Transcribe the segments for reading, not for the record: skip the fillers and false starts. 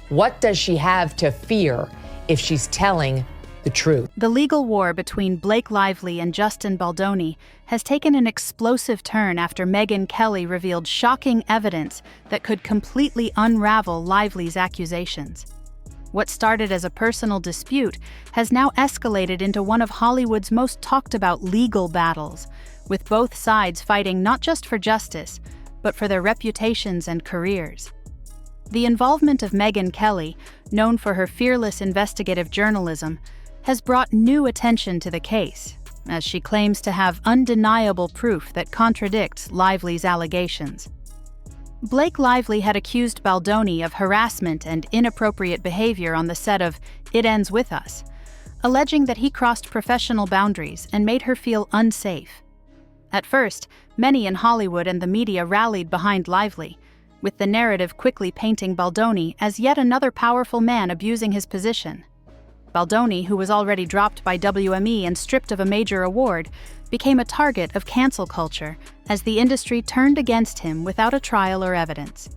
What does she have to fear if she's telling the truth? The legal war between Blake Lively and Justin Baldoni has taken an explosive turn after Megyn Kelly revealed shocking evidence that could completely unravel Lively's accusations. What started as a personal dispute has now escalated into one of Hollywood's most talked-about legal battles, with both sides fighting not just for justice, but for their reputations and careers. The involvement of Megyn Kelly, known for her fearless investigative journalism, has brought new attention to the case, as she claims to have undeniable proof that contradicts Lively's allegations. Blake Lively had accused Baldoni of harassment and inappropriate behavior on the set of It Ends With Us, alleging that he crossed professional boundaries and made her feel unsafe. At first, many in Hollywood and the media rallied behind Lively, with the narrative quickly painting Baldoni as yet another powerful man abusing his position. Baldoni, who was already dropped by WME and stripped of a major award, became a target of cancel culture as the industry turned against him without a trial or evidence.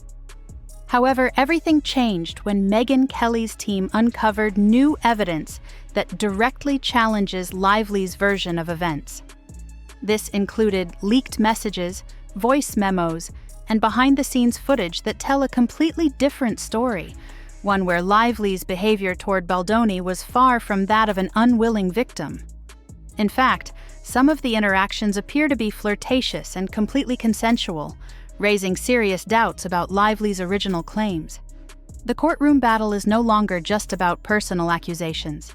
However, everything changed when Megyn Kelly's team uncovered new evidence that directly challenges Lively's version of events. This included leaked messages, voice memos, and behind-the-scenes footage that tell a completely different story, one where Lively's behavior toward Baldoni was far from that of an unwilling victim. In fact, some of the interactions appear to be flirtatious and completely consensual, raising serious doubts about Lively's original claims. The courtroom battle is no longer just about personal accusations.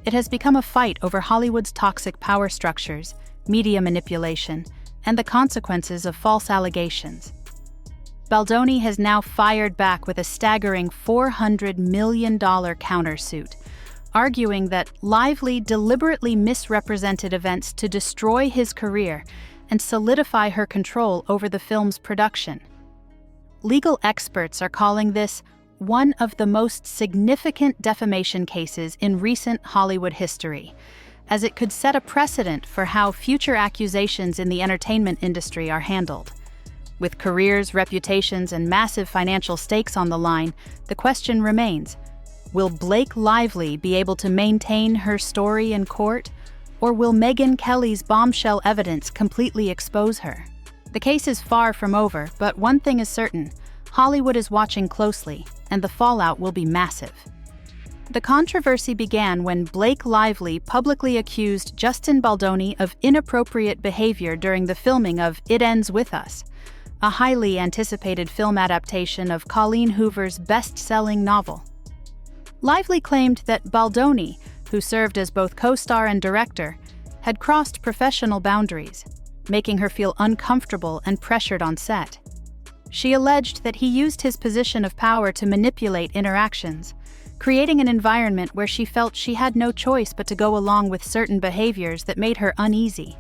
It has become a fight over Hollywood's toxic power structures, media manipulation, and the consequences of false allegations. Baldoni has now fired back with a staggering $400 million countersuit, arguing that Lively deliberately misrepresented events to destroy his career and solidify her control over the film's production. Legal experts are calling this one of the most significant defamation cases in recent Hollywood history, as it could set a precedent for how future accusations in the entertainment industry are handled. With careers, reputations, and massive financial stakes on the line, the question remains, will Blake Lively be able to maintain her story in court, or will Megyn Kelly's bombshell evidence completely expose her? The case is far from over, but one thing is certain, Hollywood is watching closely, and the fallout will be massive. The controversy began when Blake Lively publicly accused Justin Baldoni of inappropriate behavior during the filming of It Ends With Us, a highly anticipated film adaptation of Colleen Hoover's best-selling novel. Lively claimed that Baldoni, who served as both co-star and director, had crossed professional boundaries, making her feel uncomfortable and pressured on set. She alleged that he used his position of power to manipulate interactions, creating an environment where she felt she had no choice but to go along with certain behaviors that made her uneasy.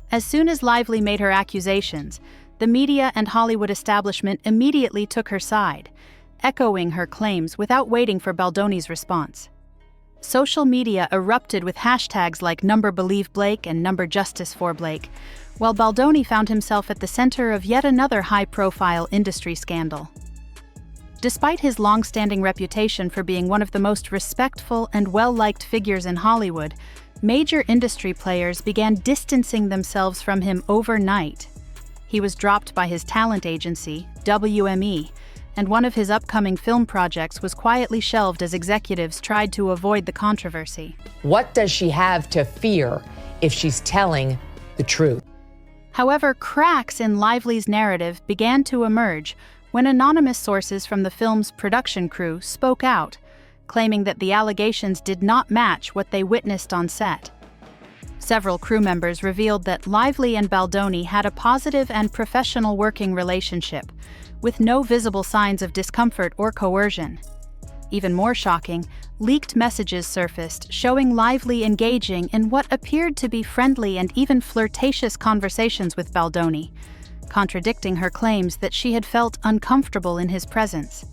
As soon as Lively made her accusations, the media and Hollywood establishment immediately took her side, echoing her claims without waiting for Baldoni's response. Social media erupted with hashtags like #BelieveBlake and #JusticeForBlake, while Baldoni found himself at the center of yet another high-profile industry scandal. Despite his long-standing reputation for being one of the most respectful and well-liked figures in Hollywood, major industry players began distancing themselves from him overnight. He was dropped by his talent agency, WME, and one of his upcoming film projects was quietly shelved as executives tried to avoid the controversy. What does she have to fear if she's telling the truth? However, cracks in Lively's narrative began to emerge when anonymous sources from the film's production crew spoke out, claiming that the allegations did not match what they witnessed on set. Several crew members revealed that Lively and Baldoni had a positive and professional working relationship, with no visible signs of discomfort or coercion. Even more shocking, leaked messages surfaced showing Lively engaging in what appeared to be friendly and even flirtatious conversations with Baldoni, contradicting her claims that she had felt uncomfortable in his presence.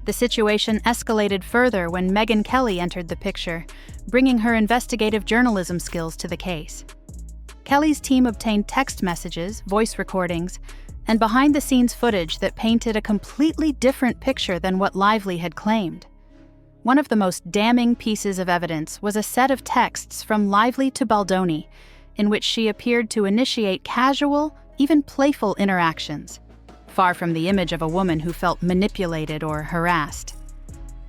The situation escalated further when Megyn Kelly entered the picture, bringing her investigative journalism skills to the case. Kelly's team obtained text messages, voice recordings, and behind-the-scenes footage that painted a completely different picture than what Lively had claimed. One of the most damning pieces of evidence was a set of texts from Lively to Baldoni, in which she appeared to initiate casual, even playful interactions, far from the image of a woman who felt manipulated or harassed.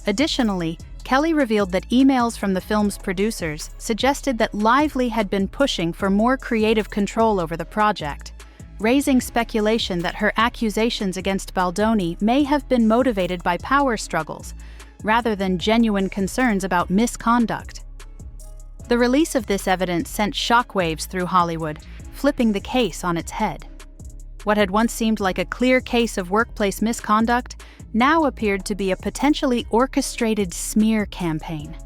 Additionally, Kelly revealed that emails from the film's producers suggested that Lively had been pushing for more creative control over the project, raising speculation that her accusations against Baldoni may have been motivated by power struggles, rather than genuine concerns about misconduct. The release of this evidence sent shockwaves through Hollywood, flipping the case on its head. What had once seemed like a clear case of workplace misconduct now appeared to be a potentially orchestrated smear campaign,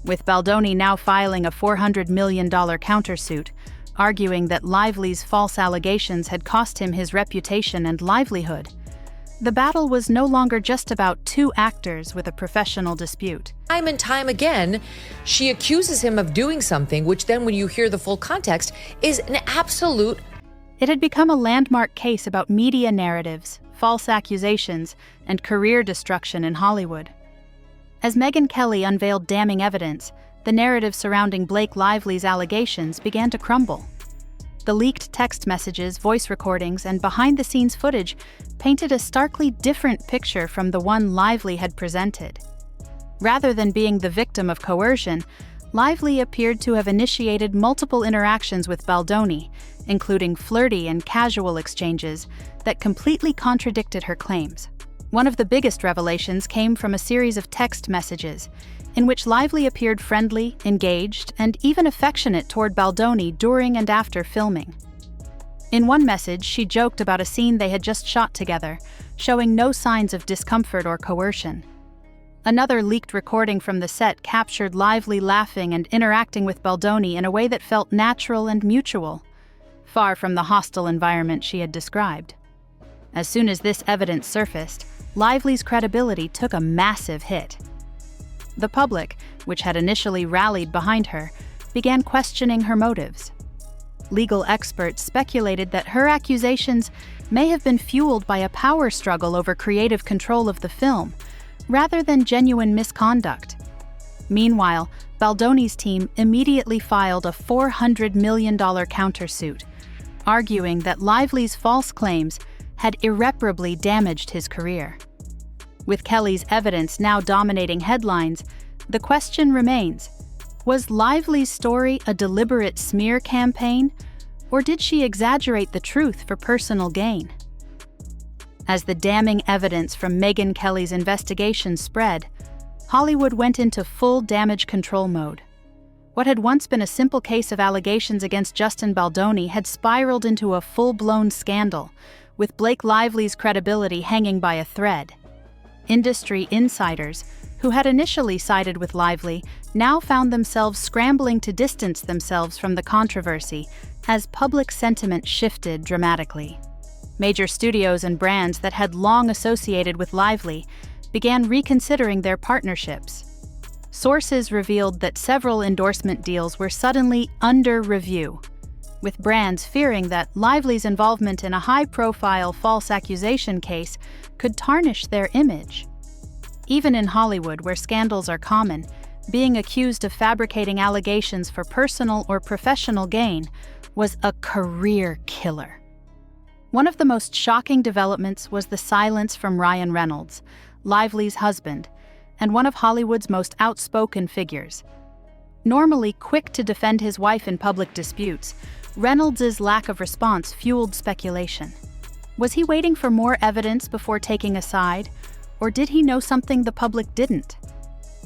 with Baldoni now filing a $400 million countersuit, arguing that Lively's false allegations had cost him his reputation and livelihood. The battle was no longer just about two actors with a professional dispute. Time and time again, she accuses him of doing something, which then when you hear the full context, is an absolute... It had become a landmark case about media narratives, false accusations, and career destruction in Hollywood. As Megyn Kelly unveiled damning evidence, the narrative surrounding Blake Lively's allegations began to crumble. The leaked text messages, voice recordings, and behind-the-scenes footage painted a starkly different picture from the one Lively had presented. Rather than being the victim of coercion, Lively appeared to have initiated multiple interactions with Baldoni, including flirty and casual exchanges that completely contradicted her claims. One of the biggest revelations came from a series of text messages, in which Lively appeared friendly, engaged, and even affectionate toward Baldoni during and after filming. In one message, she joked about a scene they had just shot together, showing no signs of discomfort or coercion. Another leaked recording from the set captured Lively laughing and interacting with Baldoni in a way that felt natural and mutual, far from the hostile environment she had described. As soon as this evidence surfaced, Lively's credibility took a massive hit. The public, which had initially rallied behind her, began questioning her motives. Legal experts speculated that her accusations may have been fueled by a power struggle over creative control of the film, rather than genuine misconduct. Meanwhile, Baldoni's team immediately filed a $400 million countersuit, arguing that Lively's false claims had irreparably damaged his career. With Kelly's evidence now dominating headlines, the question remains, was Lively's story a deliberate smear campaign, or did she exaggerate the truth for personal gain? As the damning evidence from Megyn Kelly's investigation spread, Hollywood went into full damage control mode. What had once been a simple case of allegations against Justin Baldoni had spiraled into a full-blown scandal, with Blake Lively's credibility hanging by a thread. Industry insiders, who had initially sided with Lively, now found themselves scrambling to distance themselves from the controversy as public sentiment shifted dramatically. Major studios and brands that had long associated with Lively began reconsidering their partnerships. Sources revealed that several endorsement deals were suddenly under review, with brands fearing that Lively's involvement in a high-profile false accusation case could tarnish their image. Even in Hollywood, where scandals are common, being accused of fabricating allegations for personal or professional gain was a career killer. One of the most shocking developments was the silence from Ryan Reynolds, Lively's husband, and one of Hollywood's most outspoken figures. Normally quick to defend his wife in public disputes, Reynolds' lack of response fueled speculation. Was he waiting for more evidence before taking a side, or did he know something the public didn't?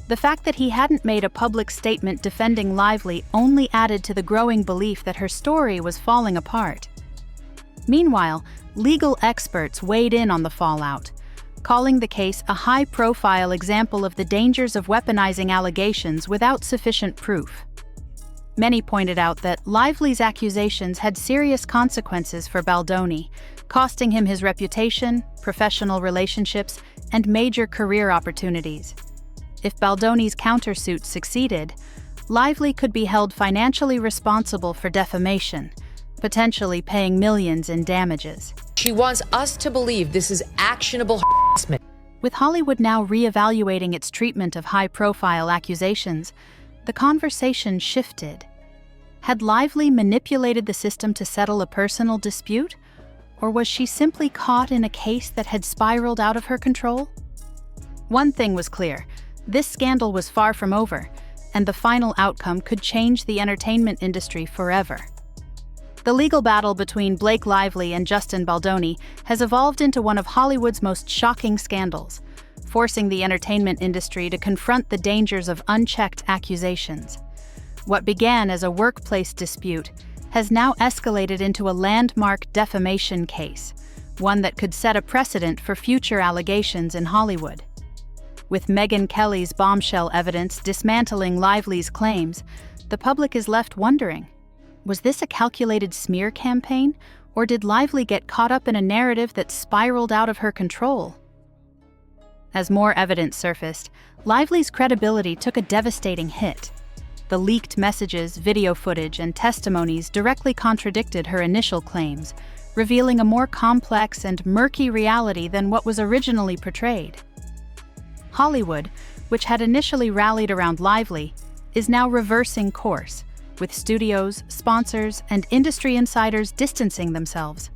The fact that he hadn't made a public statement defending Lively only added to the growing belief that her story was falling apart. Meanwhile, legal experts weighed in on the fallout, calling the case a high-profile example of the dangers of weaponizing allegations without sufficient proof. Many pointed out that Lively's accusations had serious consequences for Baldoni, costing him his reputation, professional relationships, and major career opportunities. If Baldoni's countersuit succeeded, Lively could be held financially responsible for defamation, potentially paying millions in damages. She wants us to believe this is actionable harassment. With Hollywood now reevaluating its treatment of high-profile accusations, the conversation shifted. Had Lively manipulated the system to settle a personal dispute? Or was she simply caught in a case that had spiraled out of her control? One thing was clear: this scandal was far from over, and the final outcome could change the entertainment industry forever. The legal battle between Blake Lively and Justin Baldoni has evolved into one of Hollywood's most shocking scandals, forcing the entertainment industry to confront the dangers of unchecked accusations. What began as a workplace dispute has now escalated into a landmark defamation case, one that could set a precedent for future allegations in Hollywood. With Megyn Kelly's bombshell evidence dismantling Lively's claims, the public is left wondering, was this a calculated smear campaign, or did Lively get caught up in a narrative that spiraled out of her control? As more evidence surfaced, Lively's credibility took a devastating hit. The leaked messages, video footage, and testimonies directly contradicted her initial claims, revealing a more complex and murky reality than what was originally portrayed. Hollywood, which had initially rallied around Lively, is now reversing course, with studios, sponsors, and industry insiders distancing themselves.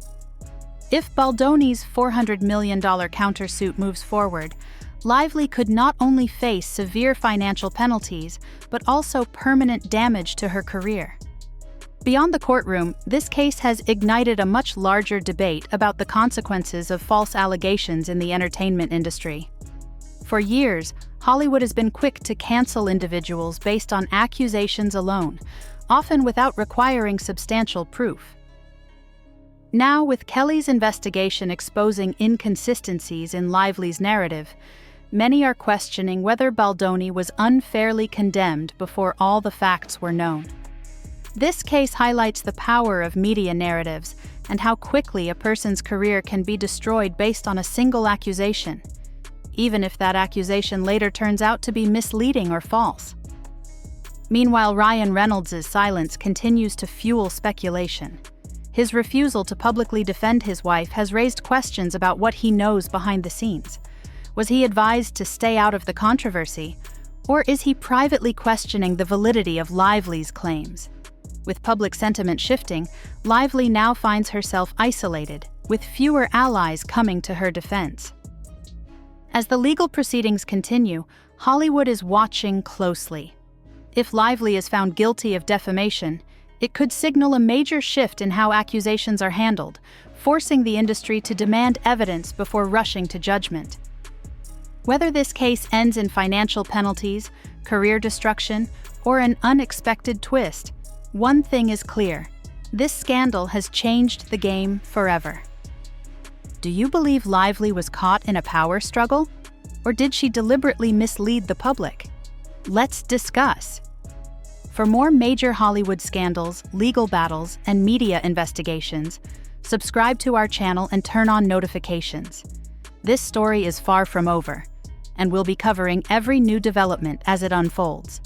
If Baldoni's $400 million countersuit moves forward, Lively could not only face severe financial penalties, but also permanent damage to her career. Beyond the courtroom, this case has ignited a much larger debate about the consequences of false allegations in the entertainment industry. For years, Hollywood has been quick to cancel individuals based on accusations alone, often without requiring substantial proof. Now, with Kelly's investigation exposing inconsistencies in Lively's narrative, many are questioning whether Baldoni was unfairly condemned before all the facts were known. This case highlights the power of media narratives and how quickly a person's career can be destroyed based on a single accusation, even if that accusation later turns out to be misleading or false. Meanwhile, Ryan Reynolds' silence continues to fuel speculation. His refusal to publicly defend his wife has raised questions about what he knows behind the scenes. Was he advised to stay out of the controversy, or is he privately questioning the validity of Lively's claims? With public sentiment shifting, Lively now finds herself isolated, with fewer allies coming to her defense. As the legal proceedings continue, Hollywood is watching closely. If Lively is found guilty of defamation, it could signal a major shift in how accusations are handled, forcing the industry to demand evidence before rushing to judgment. Whether this case ends in financial penalties, career destruction, or an unexpected twist, one thing is clear: this scandal has changed the game forever. Do you believe Lively was caught in a power struggle? Or did she deliberately mislead the public? Let's discuss. For more major Hollywood scandals, legal battles, and media investigations, subscribe to our channel and turn on notifications. This story is far from over, and we'll be covering every new development as it unfolds.